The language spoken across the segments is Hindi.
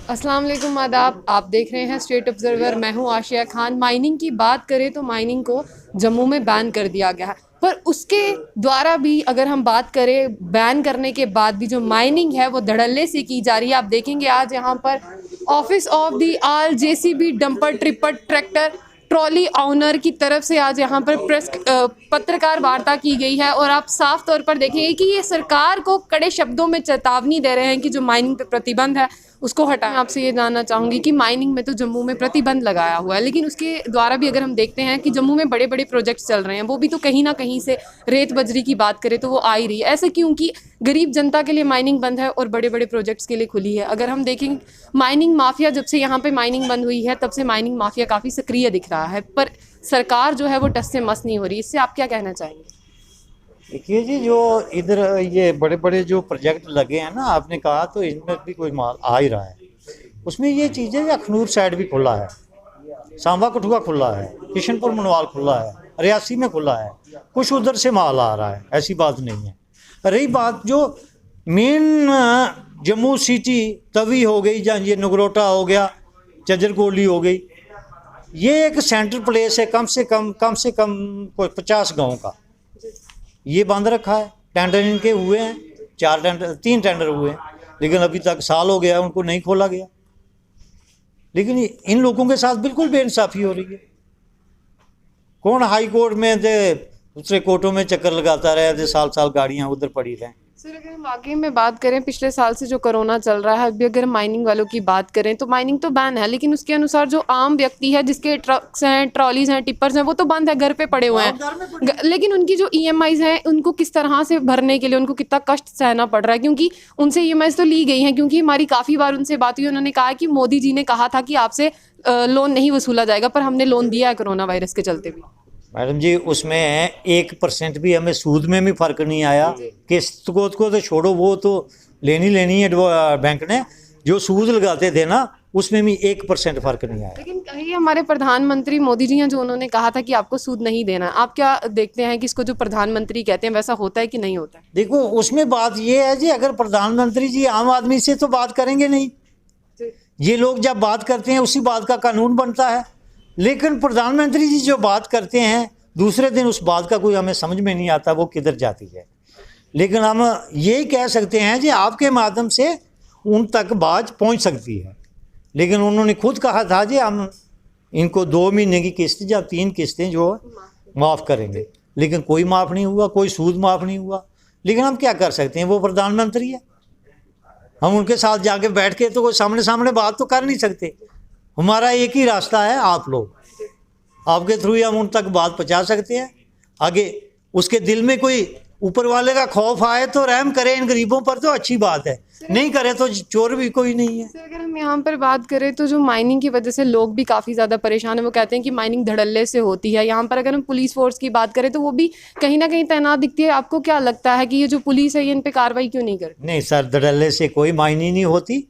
अस्सलाम वालेकुम, आदाब। आप देख रहे हैं स्टेट ऑब्जर्वर। मैं हूं आशिया खान। माइनिंग की बात करें तो माइनिंग को जम्मू में बैन कर दिया गया है, पर उसके द्वारा भी अगर हम बात करें, बैन करने के बाद भी जो माइनिंग है वो धड़ल्ले से की जा रही है। आप देखेंगे आज यहाँ पर office of the all JCB dumper tipper tractor trolley owner की तरफ से आज यहाँ पर पत्रकार वार्ता की गई है, और आप साफ तौर पर देखेंगे कि ये सरकार को कड़े शब्दों में चेतावनी दे रहे हैं कि जो माइनिंग पे प्रतिबंध है उसको हटाएं। आपसे ये जानना चाहूँगी कि माइनिंग में तो जम्मू में प्रतिबंध लगाया हुआ है, लेकिन उसके द्वारा भी अगर हम देखते हैं कि जम्मू में बड़े बड़े प्रोजेक्ट्स चल रहे हैं, वो भी तो कहीं ना कहीं से रेत बजरी की बात करें तो वो आ ही रही है। ऐसा क्योंकि गरीब जनता के लिए माइनिंग बंद है और बड़े बड़े प्रोजेक्ट्स के लिए खुली है। अगर हम देखें, माइनिंग माफिया जब से यहाँ पे माइनिंग बंद हुई है तब से माइनिंग माफिया काफ़ी सक्रिय दिख रहा है, पर सरकार जो है वो टस से मस नहीं हो रही। इससे आप क्या कहना चाहेंगे? देखिए जी, जो इधर ये बड़े बड़े जो प्रोजेक्ट लगे हैं ना, आपने कहा तो इनमें भी कोई माल आ ही रहा है। उसमें ये चीज़ें, अखनूर साइड भी खुला है, सांबा कठुआ खुला है, किशनपुर मनवाल खुला है, रियासी में खुला है, कुछ उधर से माल आ रहा है, ऐसी बात नहीं है। रही बात जो मेन जम्मू सिटी तवी हो गई, जहाँ ये नगरोटा हो गया, चजरकोली हो गई, ये एक सेंट्रल प्लेस है। कम से कम कोई 50 गाँव का ये बंद रखा है। टेंडर इनके हुए हैं, 3 टेंडर हुए हैं, लेकिन अभी तक साल हो गया उनको नहीं खोला गया। लेकिन इन लोगों के साथ बिल्कुल बेइंसाफी हो रही है। कौन हाई कोर्ट में दूसरे कोर्टों में चक्कर लगाता रहे, साल साल गाड़ियां उधर पड़ी रहें। सर, अगर हम वाकई में बात करें, पिछले साल से जो कोरोना चल रहा है, अभी अगर माइनिंग वालों की बात करें तो माइनिंग तो बैन है, लेकिन उसके अनुसार जो आम व्यक्ति है, जिसके ट्रक्स हैं, ट्रॉलीज हैं, टिपर्स हैं, वो तो बंद है, घर पे पड़े हुए हैं। लेकिन उनकी जो ईएमआईज हैं, उनको किस तरह से भरने के लिए उनको कितना कष्ट सहना पड़ रहा है, क्योंकि उनसे ईएमआईज तो ली गई हैं। क्योंकि हमारी काफ़ी बार उनसे बात हुई, उन्होंने कहा कि मोदी जी ने कहा था कि आपसे लोन नहीं वसूला जाएगा, पर हमने लोन दिया है कोरोना वायरस के चलते भी। मैडम जी, उसमें 1% भी हमें सूद में भी फर्क नहीं आया। किस्त को तो छोड़ो, वो तो लेनी है बैंक ने। जो सूद लगाते थे ना, उसमें भी 1% फर्क नहीं आया। लेकिन कहीं हमारे प्रधानमंत्री मोदी जी हैं, जो उन्होंने कहा था कि आपको सूद नहीं देना। आप क्या देखते हैं कि इसको जो प्रधानमंत्री कहते हैं वैसा होता है कि नहीं होता है? देखो, उसमें बात ये है जी, अगर प्रधानमंत्री जी आम आदमी से तो बात करेंगे नहीं। ये लोग जब बात करते हैं उसी बात का कानून बनता है, लेकिन प्रधानमंत्री जी जो बात करते हैं दूसरे दिन उस बात का कोई हमें समझ में नहीं आता वो किधर जाती है। लेकिन हम यही कह सकते हैं कि आपके माध्यम से उन तक बात पहुंच सकती है। लेकिन उन्होंने खुद कहा था कि हम इनको 2 महीने की किस्त या 3 किस्तें जो माफ़ करेंगे, लेकिन कोई माफ़ नहीं हुआ, कोई सूद माफ़ नहीं हुआ। लेकिन हम क्या कर सकते हैं, वो प्रधानमंत्री है। हम उनके साथ जाके बैठ के तो कोई सामने बात तो कर नहीं सकते। हमारा एक ही रास्ता है, आप लोग, आपके थ्रू ही हम उन तक बात पहुंचा सकते हैं। आगे उसके दिल में कोई ऊपर वाले का खौफ आए तो रहम करे इन गरीबों पर, तो अच्छी बात है। नहीं करे तो चोर भी कोई नहीं है। सर, अगर हम यहाँ पर बात करें तो जो माइनिंग की वजह से लोग भी काफ़ी ज़्यादा परेशान है। वो कहते हैं कि माइनिंग धड़ल्ले से होती है। यहाँ पर अगर हम पुलिस फोर्स की बात करें तो वो भी कहीं ना कहीं तैनात दिखती है। आपको क्या लगता है कि ये जो पुलिस है ये इन पर कार्रवाई क्यों नहीं करती? नहीं सर, धड़ल्ले से कोई मायने नहीं होती,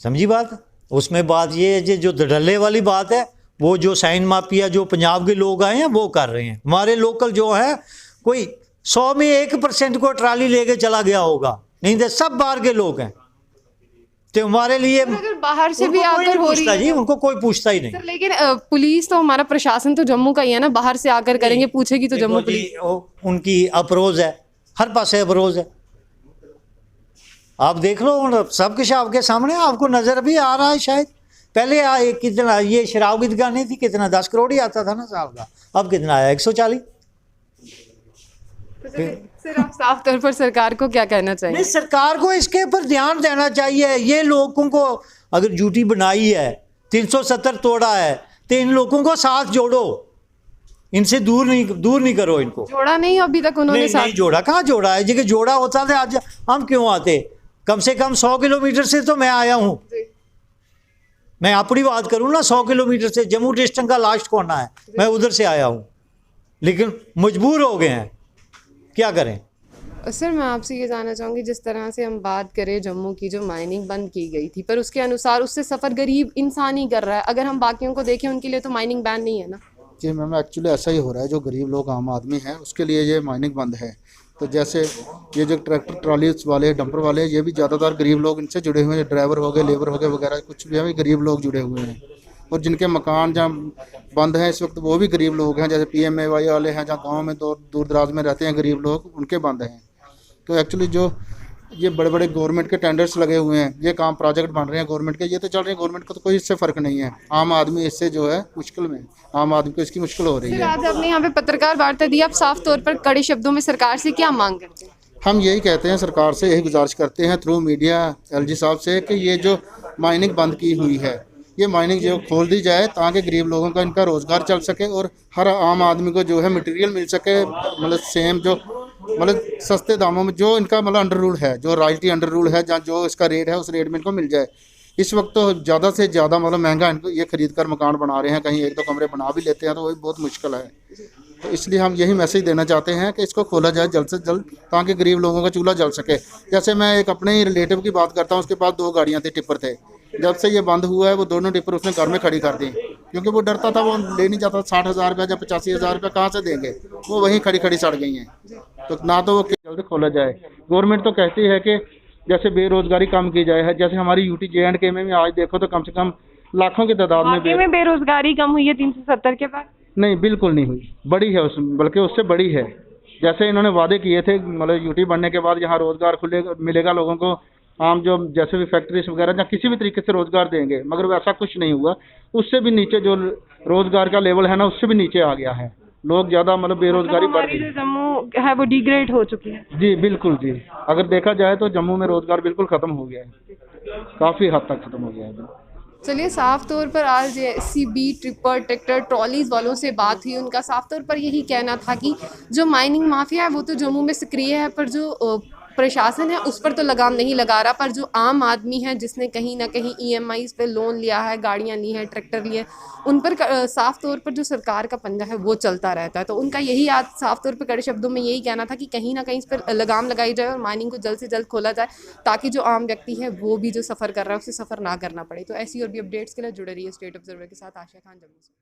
समझी बात। उसमें बात ये है, जो धड़ल्ले वाली बात है वो जो साइन माफिया जो पंजाब के लोग आए हैं वो कर रहे हैं। हमारे लोकल जो है, कोई 100 में 1% को ट्राली लेके चला गया होगा, नहीं तो सब बाहर के लोग हैं। तो हमारे लिए अगर बाहर से भी आकर हो रही है जी, उनको कोई पूछता ही नहीं। सर, लेकिन पुलिस तो, हमारा प्रशासन तो जम्मू का ही है ना। बाहर से आकर करेंगे, पूछेगी तो जम्मू पुलिस। उनकी अप्रोच है, हर पास अप्रोच है। आप देख लो, सब कुछ आपके सामने, आपको नजर भी आ रहा है। शायद पहले कितना ये शराब की दुकान नहीं थी, कितना 10 करोड़ ही आता था ना साल का, अब कितना आया 140। सर, आप साफ तौर पर सरकार को क्या कहना चाहिए? नहीं, सरकार को इसके ऊपर ध्यान देना चाहिए। ये लोगों को अगर ड्यूटी बनाई है, 370 तोड़ा है, तो इन लोगों को साथ जोड़ो, इनसे दूर नहीं करो इनको। जोड़ा नहीं अभी तक उन्होंने? नहीं जोड़ा, कहाँ जोड़ा है? जगह जोड़ा होता था आज हम क्यों आते? कम से कम 100 किलोमीटर से तो मैं आया हूँ। मैं अपनी बात करूँ ना, 100 किलोमीटर से जम्मू डिस्ट्रिक्ट का लास्ट कोना है, मैं उधर से आया हूँ, लेकिन मजबूर हो गए हैं, क्या करें। सर, मैं आपसे ये जानना चाहूँगी, जिस तरह से हम बात करें जम्मू की, जो माइनिंग बंद की गई थी, पर उसके अनुसार उससे सफ़र गरीब इंसान ही कर रहा है। अगर हम बाकियों को देखें, उनके लिए तो माइनिंग बैन नहीं है ना। जी मैम, एक्चुअली ऐसा ही हो रहा है। जो गरीब लोग, आम आदमी है, उसके लिए ये माइनिंग बंद है। तो जैसे ये जो ट्रैक्टर ट्रॉली वाले डंपर वाले ये भी ज़्यादातर गरीब लोग इनसे जुड़े हुए हैं, ड्राइवर हो गए, लेबर हो गए वगैरह, कुछ भी गरीब लोग जुड़े हुए हैं। और जिनके मकान जहाँ बंद हैं इस वक्त वो भी गरीब लोग हैं, जैसे PMAY वाले हैं, जहाँ गाँव में दूर दराज में रहते हैं गरीब लोग, उनके बंद हैं। तो एक्चुअली जो ये बड़े बड़े गवर्नमेंट के टेंडर्स लगे हुए हैं, ये काम प्रोजेक्ट बन रहे हैं गवर्नमेंट के, ये तो चल रहे हैं गवर्नमेंट को, तो कोई इससे फ़र्क नहीं है। आम आदमी इससे जो है मुश्किल में, आम आदमी को इसकी मुश्किल हो रही सर, है। आज आपने यहाँ पे पत्रकार वार्ता दी, आप साफ तौर पर कड़े शब्दों में सरकार से क्या मांग करते हैं? हम यही कहते हैं, सरकार से यही गुजारिश करते हैं थ्रू मीडिया LG साहब से, कि ये जो माइनिंग बंद की हुई है, ये माइनिंग जो खोल दी जाए ताकि गरीब लोगों का इनका रोज़गार चल सके और हर आम आदमी को जो है मटेरियल मिल सके, मतलब सेम जो मतलब सस्ते दामों में, जो इनका मतलब अंडर रूल है, जो रॉयल्टी अंडर रूल है, जहाँ जो इसका रेट है उस रेट में इनको मिल जाए। इस वक्त तो ज़्यादा से ज़्यादा मतलब महंगा इनको ये खरीद कर मकान बना रहे हैं, कहीं एक दो कमरे बना भी लेते हैं तो वही बहुत मुश्किल है। तो इसलिए हम यही मैसेज देना चाहते हैं कि इसको खोला जाए जल्द से जल्द ताकि गरीब लोगों का चूल्हा जल सके। जैसे मैं एक अपने ही रिलेटिव की बात करता हूँ, उसके पास 2 गाड़ियाँ थी, टिप्पर थे। जब से ये बंद हुआ है वो दोनों टिप्पर उसने घर में खड़ी कर दी, क्योंकि वो डरता था, वो ले नहीं जाता। 60,000 रुपया या 85,000 रुपया कहाँ से देंगे, वो वहीं खड़ी खड़ी सड़ गई हैं। तो ना तो वो जल्द खोला जाए। गवर्नमेंट तो कहती है कि जैसे बेरोजगारी कम की जाए है, जैसे हमारी UT J&K में भी आज देखो तो कम से कम लाखों की तादाद वाकई में बेरोजगारी कम हुई है 370 के बाद? नहीं, बिल्कुल नहीं हुई, बड़ी है उसमें, बल्कि उससे बड़ी है। जैसे इन्होंने वादे किए थे, मतलब UT बनने के बाद यहाँ रोज़गार खुलेगा, मिलेगा लोगों को, आम जो जैसे भी फैक्ट्रीज वगैरह या किसी भी तरीके से रोज़गार देंगे, मगर वैसा कुछ नहीं हुआ। उससे भी नीचे जो रोज़गार का लेवल है ना, उससे भी नीचे आ गया है। लोग ज़्यादा मतलब बेरोज़गारी बढ़ हमारी गई। जो जम्मू है वो डिग्रेड हो चुकी है। जी बिल्कुल जी, अगर देखा जाए तो जम्मू में रोज़गार बिल्कुल ख़त्म हो गया है, काफ़ी हद तक ख़त्म हो गया है। चलिए, साफ तौर पर आज SCB ट्रिपर ट्रैक्टर ट्रॉलीज वालों से बात हुई। उनका साफ तौर पर यही कहना था कि जो माइनिंग माफिया है वो तो जम्मू में सक्रिय है, पर जो प्रशासन है उस पर तो लगाम नहीं लगा रहा। पर जो आम आदमी है जिसने कहीं ना कहीं EMIs पे लोन लिया है, गाड़ियाँ ली हैं, ट्रैक्टर लिए, उन पर साफ तौर पर जो सरकार का पंजा है वो चलता रहता है। तो उनका यही आज साफ तौर पर कड़े शब्दों में यही कहना था कि कहीं ना कहीं इस पर लगाम लगाई जाए और माइनिंग को जल्द से जल्द खोला जाए, ताकि जो आम व्यक्ति है वो भी जो सफ़र कर रहा है उसे सफ़र ना करना पड़े। तो ऐसी और भी अपडेट्स के लिए जुड़े रहिए स्टेट ऑब्जर्वर के साथ। आशिया खान, जम्मू से।